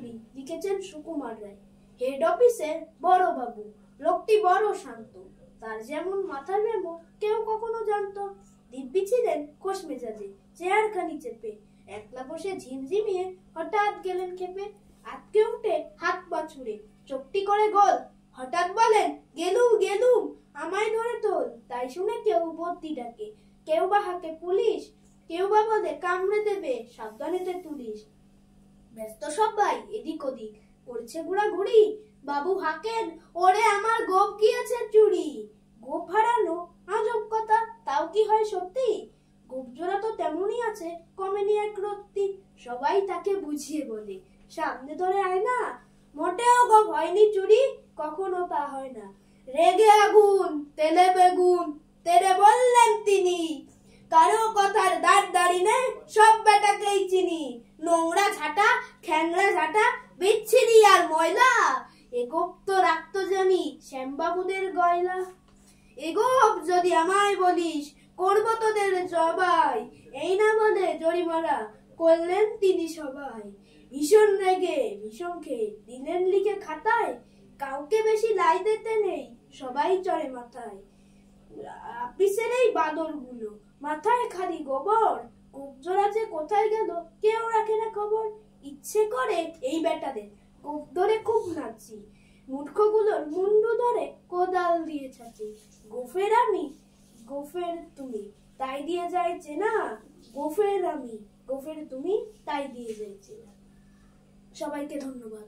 চুরি লিখেছেন সুকুমার রায়। হেড অফিসের বড় বাবু, লোকটি বড় শান্ত, তার যেমন মাথার মেমো কেউ কখনো জানতো। দিব্যি ছিলেন খোশ মেজাজে, চেয়ারখানি চেপে একলা বসে ঝিমঝিমিয়ে হঠাৎ গেলেন খেপে। আটকে উঠে হাত পা ছুড়ে চোখটি করে গোল, হঠাৎ বলেন গেলুম গেলুম আমায় ধরে তোল। তাই শুনে কেউ বদ্যি ডাকে, কেউ বা হাঁকে পুলিশ, কেউ বা বলে কামড়ে দেবে সাবধানেতে তুলিস। ব্যস্ত সবাই এদিক ওদিক করছে ঘোরাঘুরি, বাবু হাঁকেন ওরে আমার গোপ গিয়েছে চুরি। গোপ হারানো আজব কথা, তাও কি হয় সত্যি? গোপ জোড়া তো তেমনই আছে, কমেনি এক রত্তি। সবাই তাকে বুঝিয়ে বলে, সামনে ধরে আয় না, মোটেও গোপ হয়নি চুরি, কখনো তা হয় না। রেগে আগুন তেলে বেগুন তেরে বললেন তিনি, কারো কথার দাঁড় দাড়ি নেই, সব বেটাকেই চিনি। নোংরা ঝাঁটা খ্যাংরা ঝাঁটা বিচ্ছিরি আর ময়লা, এ গোপ তো রাখতো জানি শ্যামবাবুদের গয়লা। এ গোপ যদি আমায় বলিস, করবো তোদের জবাই। এই না বলে জরিমানা করলেন তিনি সবাই। ভীষণ রেগে ভীষণ খেয়ে দিলেন লিখে খাতায়, কাউকে বেশি লাই দিতে নেই, সবাই চড়ে মাথায়। অফিসের এই বাদর গুলো মাথায় খালি গোবর, গোপ জোড়া যে কোথায় গেল কেউ রাখে না খবর। ইচ্ছে করে এই বেটাদের গোপ ধরে খুব নাচি, মূর্খগুলোর মুন্ডু ধরে কোদাল দিয়ে ছাঁচি। গোফের আমি গোফের তুমি তাই দিয়ে যায় চেনা, গোফের আমি গোফের তুমি তাই দিয়ে যায় চেনা। সবাইকে ধন্যবাদ।